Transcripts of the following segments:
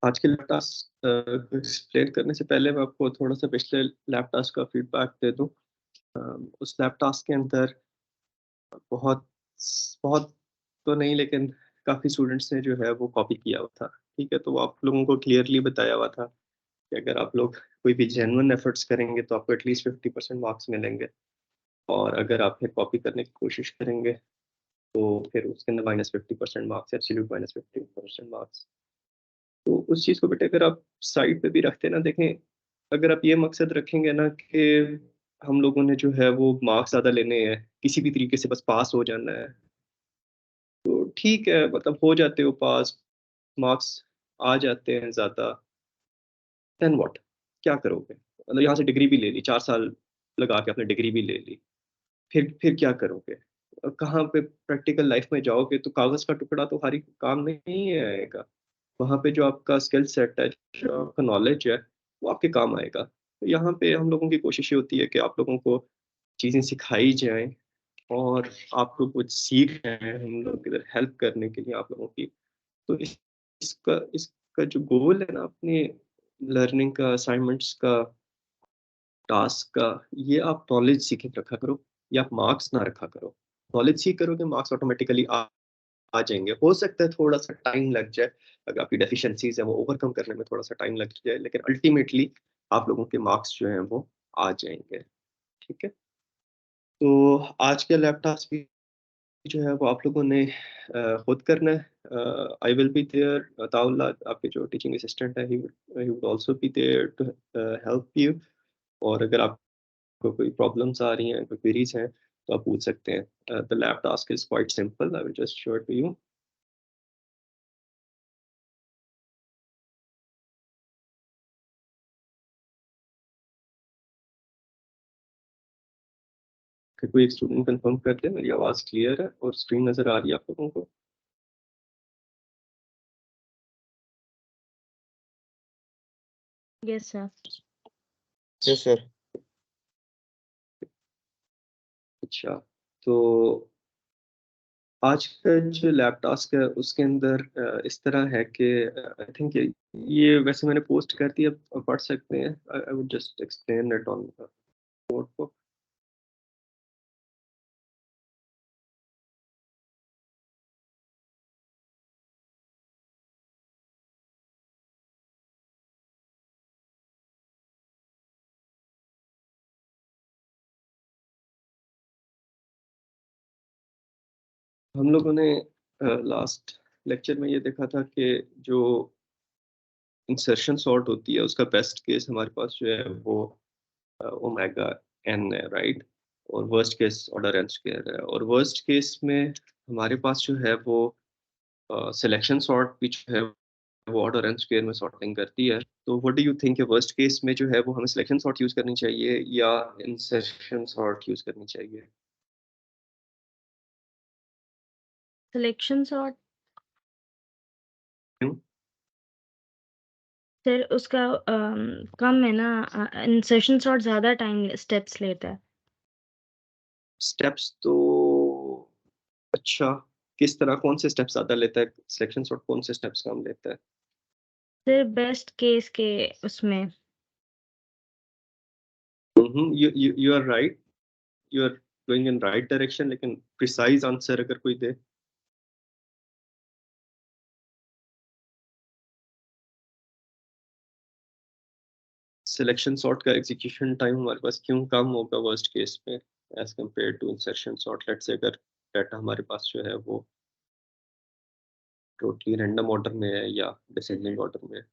आज के lab task को एक्सप्लेन करने से पहले मैं आपको थोड़ा-सा पिछले लैब टास्क का फीडबैक दे दूँ। अ, उस लैब टास्क के अंदर बहुत बहुत तो नहीं, लेकिन काफ़ी स्टूडेंट्स ने जो है वो कॉपी किया हुआ था, ठीक है? तो वो आप लोगों को क्लियरली बताया हुआ था कि अगर आप लोग कोई भी जेन्युइन एफर्ट्स करेंगे तो आपको एटलीस्ट 50% मार्क्स मिलेंगे, और अगर आप फिर कॉपी करने की कोशिश करेंगे तो फिर उसके अंदर -50% मार्क्स, एब्सोल्यूट -50% मार्क्स। तो उस चीज़ को बेटा अगर आप साइड पे भी रखते ना देखें, अगर आप ये मकसद रखेंगे ना कि हम लोगों ने जो है वो मार्क्स ज़्यादा लेने हैं, किसी भी तरीके से बस पास हो जाना है, तो ठीक है, मतलब हो जाते हो पास, मार्क्स आ जाते हैं ज़्यादा, देन व्हाट? क्या करोगे? मतलब यहाँ से डिग्री भी ले ली, 4 साल लगा के आपने डिग्री भी ले ली, फिर क्या करोगे? कहाँ पे प्रैक्टिकल लाइफ़ में जाओगे तो कागज़ का टुकड़ा तो हर एक काम में नहीं आएगा। वहाँ पे जो आपका स्किल सेट है, जो आपका नॉलेज है, वो आपके काम आएगा। तो यहाँ पे हम लोगों की कोशिश ये होती है कि आप लोगों को चीज़ें सिखाई जाएँ, और आप लोग कुछ सीख रहे हैं, हम लोग इधर हेल्प करने के लिए आप लोगों की। तो इसका जो गोल है ना अपनी लर्निंग का, असाइनमेंट्स का, टास्क का, ये आप नॉलेज सीख के रखा करो, या आप मार्क्स ना रखा करो। नॉलेज सीख करोगे, मार्क्स ऑटोमेटिकली आ जाएँगे। हो सकता है थोड़ा-सा टाइम लग जाए, अगर आपकी डेफिशिएंसीज़ है वो ओवरकम करने में थोड़ा-सा टाइम लग जाए, लेकिन अल्टीमेटली आप लोगों के मार्क्स जो हैं वो आ जाएँगे, ठीक है? तो आज के लैब टास्क भी जो है वो आप लोगों ने खुद करना है। I will be there, Ataullah आपके जो टीचिंग असिस्टेंट है, he would also be there to help you, और अगर आपको कोई प्रॉब्लम्स आ रही हैं, कोई क्वेरीज़ हैं, तो आप पूछ सकते हैं। The lab task is quite simple, I will just show it to you. कि कोई एक स्टूडेंट कंफर्म कर दे मेरी आवाज़ क्लियर है और स्क्रीन नज़र आ रही है आप लोगों को? Yes sir. Yes sir. अच्छा, तो आज का जो लैब टास्क है उसके अंदर इस तरह है कि आई थिंक ये वैसे मैंने पोस्ट कर दिया, आप पढ़ सकते हैं। I I would just explain it on notebook. हम लोगों ने लास्ट लेक्चर में ये देखा था कि जो इंसर्शन सॉर्ट होती है उसका बेस्ट केस हमारे पास जो है वो ओमेगा एन है, राइट? और worst case order n square है, और वर्स्ट केस में हमारे पास जो है वो सिलेक्शन सॉर्ट भी जो है वो ऑर्डर एन स्क्वायर में सॉर्टिंग करती है। तो what do you think worst case में जो है वो हमें सिलेक्शन सॉर्ट यूज़ करनी चाहिए या इंसर्शन सॉर्ट यूज़ करनी चाहिए? Selection sort. क्यों? सर उसका कम है ना, इंसर्शन सॉर्ट ज़्यादा टाइम स्टेप्स लेता है। स्टेप्स तो अच्छा, किस तरह कौन से स्टेप्स ज़्यादा लेता है? सिलेक्शन सॉर्ट कौन से स्टेप्स कम लेता है? सर बेस्ट केस के उसमें। You are right, you are going in right direction, लेकिन प्रिसाइज़ आंसर अगर कोई दे? सिलेक्शन सॉर्ट का एग्जीक्यूशन टाइम हमारे पास क्यों कम होगा वर्स्ट केस में as compare to insertion sort? Let's say अगर डाटा हमारे पास जो है वो टोटली रैंडम ऑर्डर में है या डिसेंडिंग ऑर्डर में है?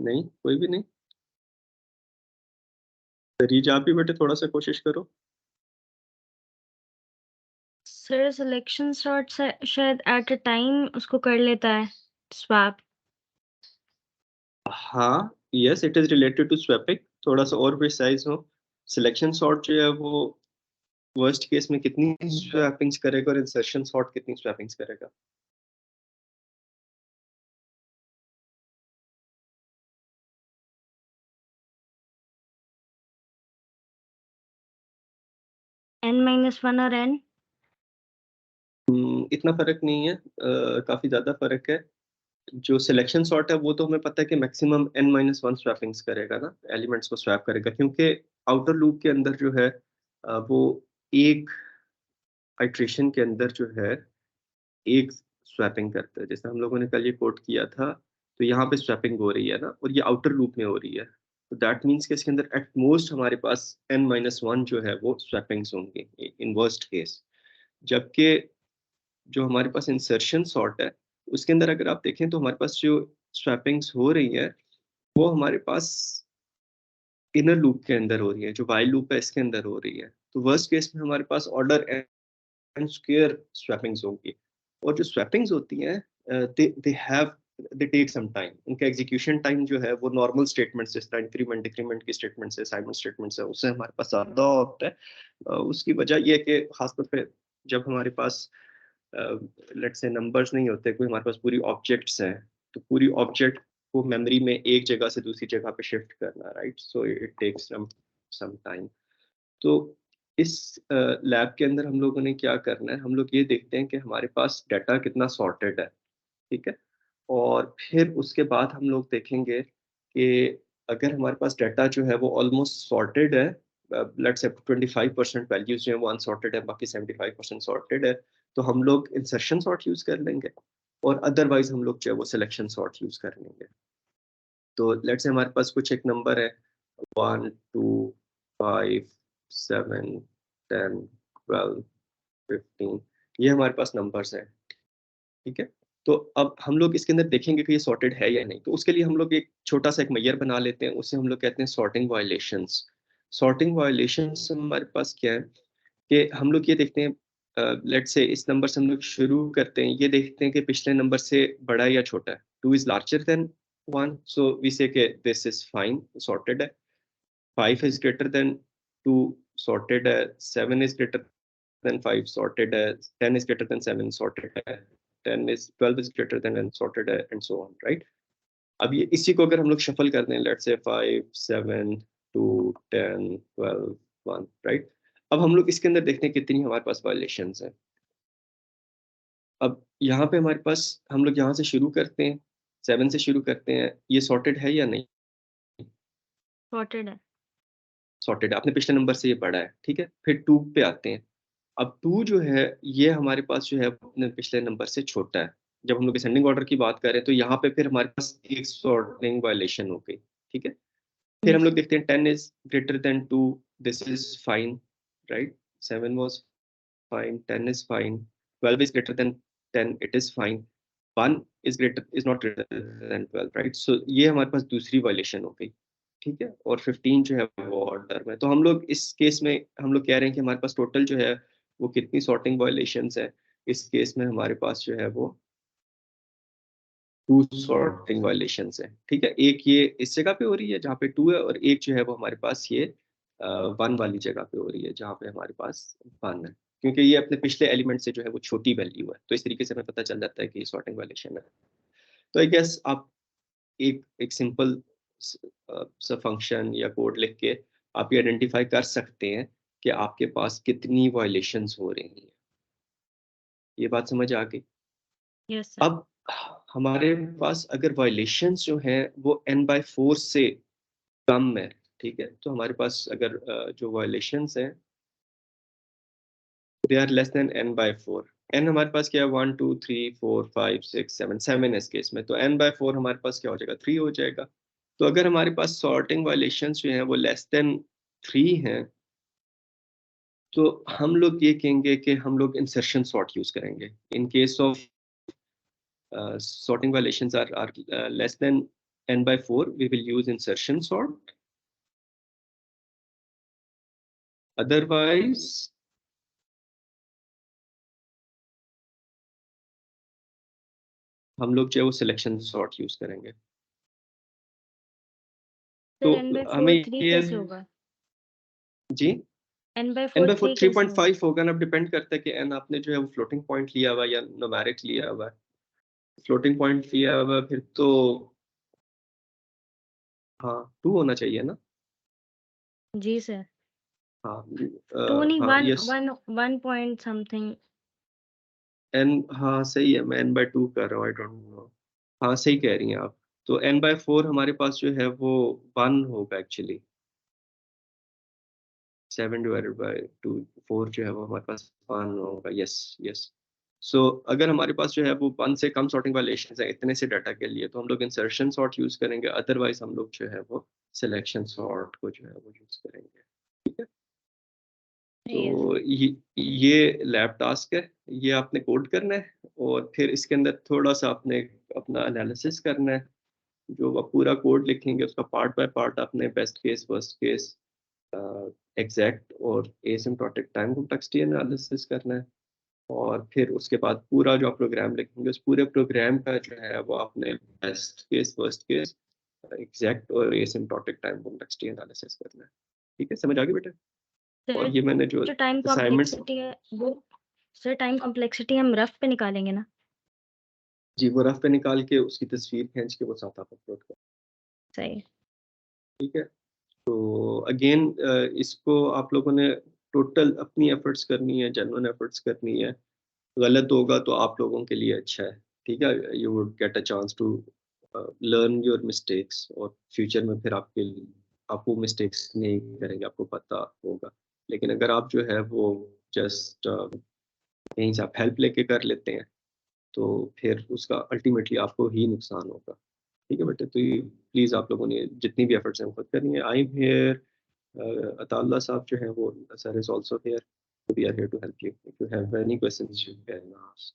नहीं, कोई भी नहीं? तरीज आप भी बेटे थोड़ा-सा कोशिश करो। सर सिलेक्शन सॉर्ट शायद एट अ टाइम उसको कर लेता है स्वैप। हाँ, yes it is related to swapping. थोड़ा-सा और प्रिसाइज़ हो, सिलेक्शन सॉर्ट जो है वो वर्स्ट केस में कितनी स्वैपिंग्स करेगा और इंसर्शन सॉर्ट कितनी स्वैपिंग्स करेगा? n-1 और n? इतना फ़र्क नहीं है, काफ़ी ज़्यादा फ़र्क है। जो सिलेक्शन सॉर्ट है वो तो हमें पता है कि मैक्सिमम n-1 स्वैपिंग्स करेगा ना, एलिमेंट्स को स्वैप करेगा, क्योंकि आउटर लूप के अंदर जो है वो एक आइट्रेशन के अंदर जो है एक स्वैपिंग करता है। जैसे हम लोगों ने कल ये कोट किया था, तो यहाँ पे स्वैपिंग हो रही है ना, और ये आउटर लूप में हो रही है। तो दैट मीन्स कि इसके अंदर एट मोस्ट हमारे पास n-1 जो है वो स्वैपिंग्स होंगी इन वर्स्ट केस। जबकि जो हमारे पास इंसर्शन सॉर्ट है, उसके अंदर अगर आप देखें तो हमारे पास जो स्वैपिंग्स हो रही है वो हमारे पास इनर लूप के अंदर हो रही है, जो व्हाइल लूप है इसके अंदर हो रही है। तो वर्स्ट केस में हमारे पास ऑर्डर एन स्क्वायर स्वैपिंग्स होंगी, और जो स्वैपिंग्स होती हैं they have they take some time. उनका एग्जीक्यूशन टाइम जो है वो नॉर्मल स्टेटमेंट्स जिस तरह इंक्रीमेंट डिक्रीमेंट की स्टेटमेंट्स है, असाइनमेंट स्टेटमेंट्स है, उससे हमारे पास ज़्यादा होता है। उसकी वजह ये है कि खासतौर पे जब हमारे पास लेट्स से नंबर्स नहीं होते, कोई हमारे पास पूरी ऑब्जेक्ट्स हैं, तो पूरी ऑब्जेक्ट को मेमोरी में एक जगह से दूसरी जगह पे शिफ्ट करना, right? So it takes some time. तो इस लैब के अंदर हम लोगों ने क्या करना है, हम लोग ये देखते हैं कि हमारे पास डाटा कितना सॉर्टेड है, ठीक है? और फिर उसके बाद हम लोग देखेंगे कि अगर हमारे पास डाटा जो है वो ऑलमोस्ट सॉर्टेड है, लेट्स से 25% वैल्यूज जो है वो अनसॉर्टेड है, बाकी 75% सॉर्टेड है, तो हम लोग इंसर्शन सॉर्ट यूज कर लेंगे, और अदरवाइज हम लोग जो है वो सिलेक्शन सॉर्ट यूज कर लेंगे। तो लेट्स से हमारे पास कुछ एक नंबर है 1 2 5 7 10 12 15, ये हमारे पास नंबर्स हैं, ठीक है? तो अब हम लोग इसके अंदर देखेंगे कि ये सॉर्टेड है या नहीं। तो उसके लिए हम लोग एक छोटा-सा एक मेजर बना लेते हैं, उसे हम लोग कहते हैं सॉर्टिंग वायलेशंस। सॉर्टिंग वायलेशंस हमारे पास क्या है कि हम लोग ये देखते हैं, लेट्स से इस नंबर से हम लोग शुरू करते हैं, ये देखते हैं कि पिछले नंबर से बड़ा है या छोटा है। 2 is larger than 1, so we say कि दिस इज़ फाइन, सॉर्टेड है। 5 इज़ ग्रेटर देन 2, सॉर्टेड है। 7 इज़ ग्रेटर देन 5, सॉर्टेड है। 10 इज़ ग्रेटर देन 7, सॉर्टेड है। 12 इज़ ग्रेटर देन 10, सॉर्टेड है, एंड सो ऑन, राइट? अब ये इसी को अगर हम लोग शफल कर दें, लेट्स से 5 7 2 10 12 1, राइट? अब हम लोग इसके अंदर देखते हैं कितनी हमारे पास वायलेशंस हैं। अब यहाँ पे हमारे पास हम लोग यहाँ से शुरू करते हैं, 7 से शुरू करते हैं, ये सॉर्टेड है या नहीं? सॉर्टेड है। सॉर्टेड है, आपने पिछले नंबर से ये पढ़ा है, ठीक है? फिर 2 पे आते हैं। अब 2 जो है ये हमारे पास जो है अपने पिछले नंबर से छोटा है। जब हम लोग असेंडिंग ऑर्डर की बात कर रहे हैं तो यहाँ पे फिर हमारे पास एक सॉर्टिंग वायलेशन हो गई, ठीक है? फिर हम यस। लोग देखते हैं 10 is greater than 2, this is fine, right? 7 was fine, 10 is fine, 12 is greater than 10, it is fine, 1 is not greater than 12, right? So ये हमारे पास दूसरी वायलेशन हो गई, ठीक है? और 15 जो है वो ऑर्डर में। तो हम लोग इस केस में हम लोग कह रहे हैं कि हमारे पास टोटल जो है वो कितनी सॉर्टिंग वायलेशंस है? इस केस में हमारे पास जो है वो 2 सॉर्टिंग वायलेशंस है, ठीक है? एक ये इस जगह पे हो रही है जहाँ पे 2 है, और एक जो है वो हमारे पास ये 1 वाली जगह पे हो रही है जहाँ पे हमारे पास 1 है। क्योंकि ये अपने पिछले एलिमेंट से जो है वो छोटी वैल्यू है, तो इस तरीके से हमें पता चल जाता है कि ये सॉर्टिंग वायलेशन है। तो आई गेस आप एक एक सिंपल सा फंक्शन या कोड लिख के आप ये आइडेंटिफाई कर सकते हैं कि आपके पास कितनी वायलेशंस हो रही हैं। ये बात समझ आ गई? Yes sir. अब हमारे पास अगर वायलेशंस जो हैं वो n/4 से कम है, ठीक है? तो हमारे पास अगर जो वायलेशंस हैं they are less than n/4। n हमारे पास क्या है? 1 2 3 4 5 6 7 7 इस केस में, तो n/4 हमारे पास क्या हो जाएगा? 3 हो जाएगा। तो अगर हमारे पास सॉर्टिंग वायलेशंस जो हैं वो लेस देन 3 हैं, तो हम लोग ये कहेंगे कि हम लोग इंसर्शन सॉर्ट यूज़ करेंगे। In case of sorting violations are less than n/4, we will use insertion sort. Otherwise, हम लोग जो है वो सिलेक्शन सॉर्ट यूज करेंगे। तो सर n/4 हमें 3 ये कैसे होगा? जी n/4 n/4 3 कैसे होगा? 3.5 होगा ना, डिपेंड करता है कि n आपने जो है वो फ्लोटिंग पॉइंट लिया हुआ है या न्यूमेरिक लिया हुआ है। फ्लोटिंग पॉइंट लिया हुआ है, फिर तो हाँ 2 होना चाहिए ना। जी सर। हाँ 2 नहीं, हाँ 1 यस 1 पॉइंट समथिंग। n, हाँ सही है, मैं n/2 कर रहा हूँ, आई डोंट नो। हाँ सही कह रही हैं आप। तो n/4 हमारे पास जो है वो 1 होगा एक्चुअली। 7/2, 4 जो है वो हमारे पास 1 होगा। Yes yes. सो अगर हमारे पास जो है वो 1 से कम सॉर्टिंग वायलेशन है इतने से डाटा के लिए, तो हम लोग इंसर्शन सॉर्ट यूज करेंगे, अदरवाइज हम लोग जो है वो सिलेक्शन सॉर्ट को जो है वो यूज करेंगे। ठीक है। यस। तो ये लैब टास्क है, ये आपने कोड करना है और फिर इसके अंदर थोड़ा सा आपने अपना एनालिसिस करना है। जो आप पूरा कोड लिखेंगे उसका पार्ट बाय पार्ट आपने best case, worst case, exact और एसिम्प्टोटिक टाइम कॉम्प्लेक्सिटी एनालिसिस करना है। और फिर उसके बाद पूरा जो आप प्रोग्राम लिखेंगे उस पूरे प्रोग्राम का जो है वो आपने best case, worst case, exact और एसिम्प्टोटिक टाइम कॉम्प्लेक्सिटी एनालिसिस करना है। ठीक है, समझ आ गई बेटा? सर, और ये मैंने जो जो टाइम असाइनमेंट्स, कॉम्प्लेक्सिटी है वो, सर टाइम कॉम्प्लेक्सिटी हम रफ पे निकालेंगे ना? जी वो रफ पे निकाल के उसकी तस्वीर खींच के वो साथ आप अपलोड करें। सही। ठीक है। तो अगेन इसको आप लोगों ने टोटल अपनी एफर्ट्स करनी है, जेन्युइन एफर्ट्स करनी है। गलत होगा तो आप लोगों के लिए अच्छा है। ठीक है, you would get a chance to learn your mistakes, और फ्यूचर में फिर आपके लिए आप वो मिस्टेक्स नहीं करेंगे, आपको पता होगा। लेकिन अगर आप जो है वो जस्ट कहीं से आप हेल्प लेके कर लेते हैं, तो फिर उसका अल्टीमेटली आपको ही नुकसान होगा। ठीक है बेटे, तो ये प्लीज़ आप लोगों ने जितनी भी एफर्ट्स हैं वो खुद करनी है। आई एम हियर, अताउल्लाह साहब जो हैं वो, sir is also here, we are here to help you. If you have any questions you can ask.